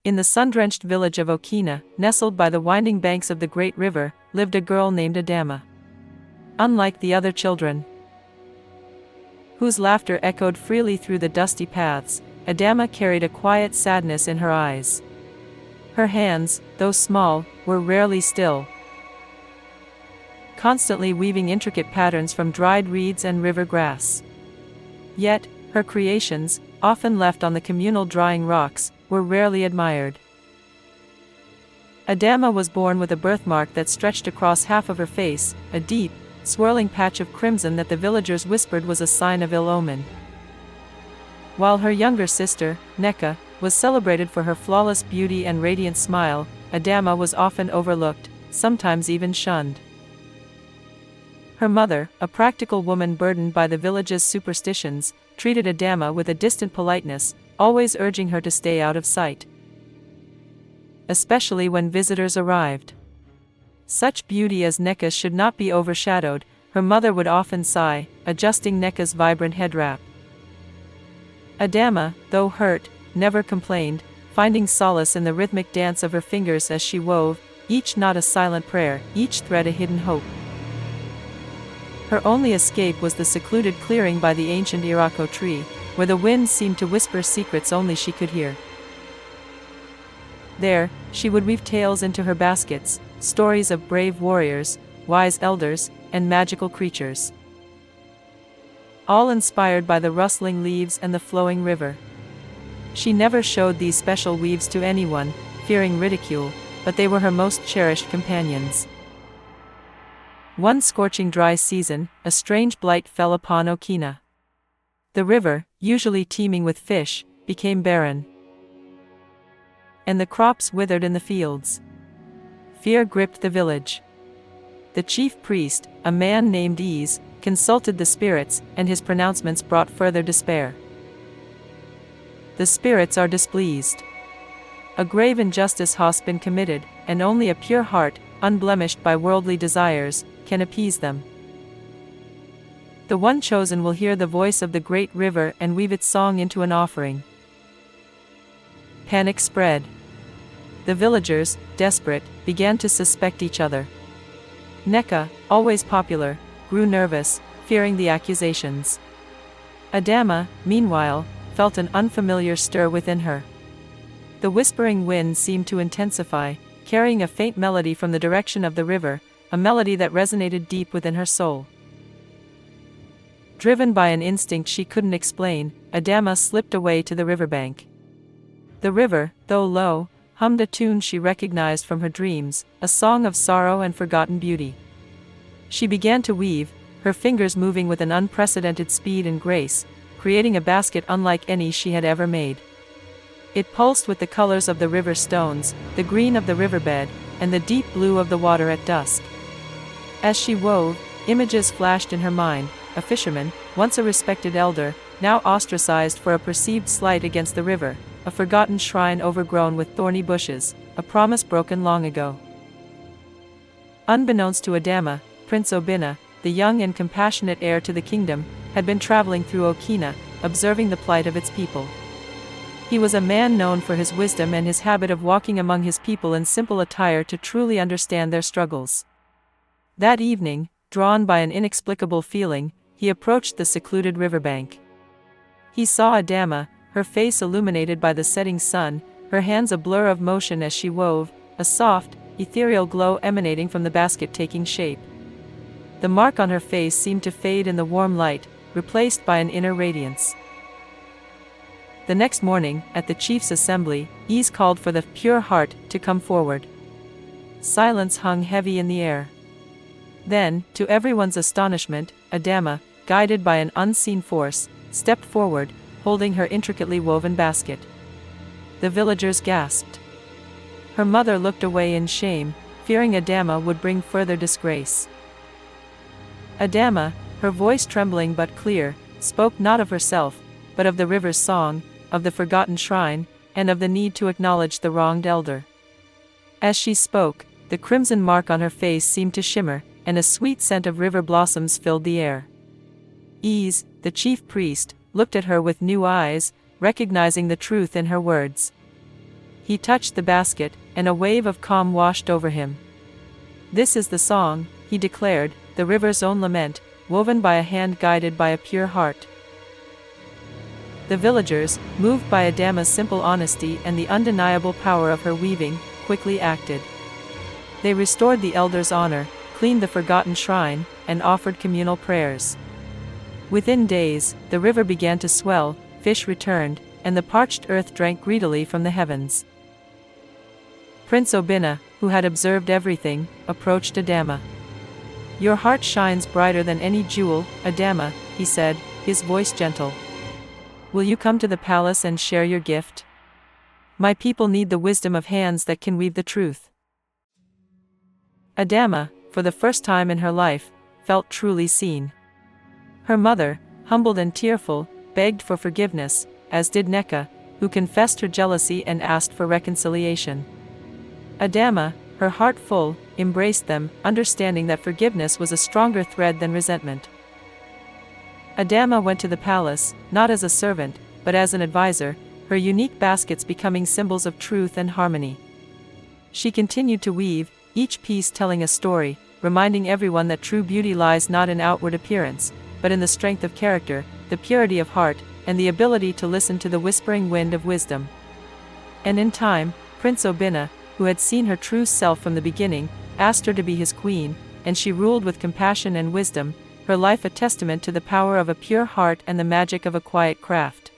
In the sun-drenched village of Okina, nestled by the winding banks of the great river, lived a girl named Adamma. Unlike the other children, whose laughter echoed freely through the dusty paths, Adamma carried a quiet sadness in her eyes. Her hands, though small, were rarely still, constantly weaving intricate patterns from dried reeds and river grass. Yet, her creations, often left on the communal drying rocks, were rarely admired. Adamma was born with a birthmark that stretched across half of her face, a deep, swirling patch of crimson that the villagers whispered was a sign of ill omen. While her younger sister, Neka, was celebrated for her flawless beauty and radiant smile, Adamma was often overlooked, sometimes even shunned. Her mother, a practical woman burdened by the village's superstitions, treated Adamma with a distant politeness, always urging her to stay out of sight, especially when visitors arrived. Such beauty as Neka's should not be overshadowed, her mother would often sigh, adjusting Neka's vibrant head wrap. Adamma, though hurt, never complained, finding solace in the rhythmic dance of her fingers as she wove, each knot a silent prayer, each thread a hidden hope. Her only escape was the secluded clearing by the ancient Irako tree, where the wind seemed to whisper secrets only she could hear. There, she would weave tales into her baskets, stories of brave warriors, wise elders, and magical creatures, all inspired by the rustling leaves and the flowing river. She never showed these special weaves to anyone, fearing ridicule, but they were her most cherished companions. One scorching dry season, a strange blight fell upon Okina. The river, usually teeming with fish, became barren, and the crops withered in the fields. Fear gripped the village. The chief priest, a man named Ease, consulted the spirits, and his pronouncements brought further despair. The spirits are displeased. A grave injustice has been committed, and only a pure heart, unblemished by worldly desires, can appease them. The one chosen will hear the voice of the great river and weave its song into an offering. Panic spread. The villagers, desperate, began to suspect each other. Neka, always popular, grew nervous, fearing the accusations. Adamma, meanwhile, felt an unfamiliar stir within her. The whispering wind seemed to intensify, carrying a faint melody from the direction of the river, a melody that resonated deep within her soul. Driven by an instinct she couldn't explain, Adamma slipped away to the riverbank. The river, though low, hummed a tune she recognized from her dreams, a song of sorrow and forgotten beauty. She began to weave, her fingers moving with an unprecedented speed and grace, creating a basket unlike any she had ever made. It pulsed with the colors of the river stones, the green of the riverbed, and the deep blue of the water at dusk. As she wove, images flashed in her mind: a fisherman, once a respected elder, now ostracized for a perceived slight against the river, a forgotten shrine overgrown with thorny bushes, a promise broken long ago. Unbeknownst to Adamma, Prince Obinna, the young and compassionate heir to the kingdom, had been traveling through Okina, observing the plight of its people. He was a man known for his wisdom and his habit of walking among his people in simple attire to truly understand their struggles. That evening, drawn by an inexplicable feeling, he approached the secluded riverbank. He saw Adamma, her face illuminated by the setting sun, her hands a blur of motion as she wove, a soft, ethereal glow emanating from the basket taking shape. The mark on her face seemed to fade in the warm light, replaced by an inner radiance. The next morning, at the chief's assembly, Ease called for the pure heart to come forward. Silence hung heavy in the air. Then, to everyone's astonishment, Adamma, guided by an unseen force, stepped forward, holding her intricately woven basket. The villagers gasped. Her mother looked away in shame, fearing Adamma would bring further disgrace. Adamma, her voice trembling but clear, spoke not of herself, but of the river's song, of the forgotten shrine, and of the need to acknowledge the wronged elder. As she spoke, the crimson mark on her face seemed to shimmer, and a sweet scent of river blossoms filled the air. Ease, the chief priest, looked at her with new eyes, recognizing the truth in her words. He touched the basket, and a wave of calm washed over him. "This is the song," he declared, "the river's own lament, woven by a hand guided by a pure heart." The villagers, moved by Adamma's simple honesty and the undeniable power of her weaving, quickly acted. They restored the elder's honor, cleaned the forgotten shrine, and offered communal prayers. Within days, the river began to swell, fish returned, and the parched earth drank greedily from the heavens. Prince Obinna, who had observed everything, approached Adamma. "Your heart shines brighter than any jewel, Adamma," he said, his voice gentle. "Will you come to the palace and share your gift? My people need the wisdom of hands that can weave the truth." Adamma, for the first time in her life, felt truly seen. Her mother, humbled and tearful, begged for forgiveness, as did Neka, who confessed her jealousy and asked for reconciliation. Adamma, her heart full, embraced them, understanding that forgiveness was a stronger thread than resentment. Adamma went to the palace, not as a servant, but as an advisor, her unique baskets becoming symbols of truth and harmony. She continued to weave, each piece telling a story, reminding everyone that true beauty lies not in outward appearance, but in the strength of character, the purity of heart, and the ability to listen to the whispering wind of wisdom. And in time, Prince Obinna, who had seen her true self from the beginning, asked her to be his queen, and she ruled with compassion and wisdom, her life a testament to the power of a pure heart and the magic of a quiet craft.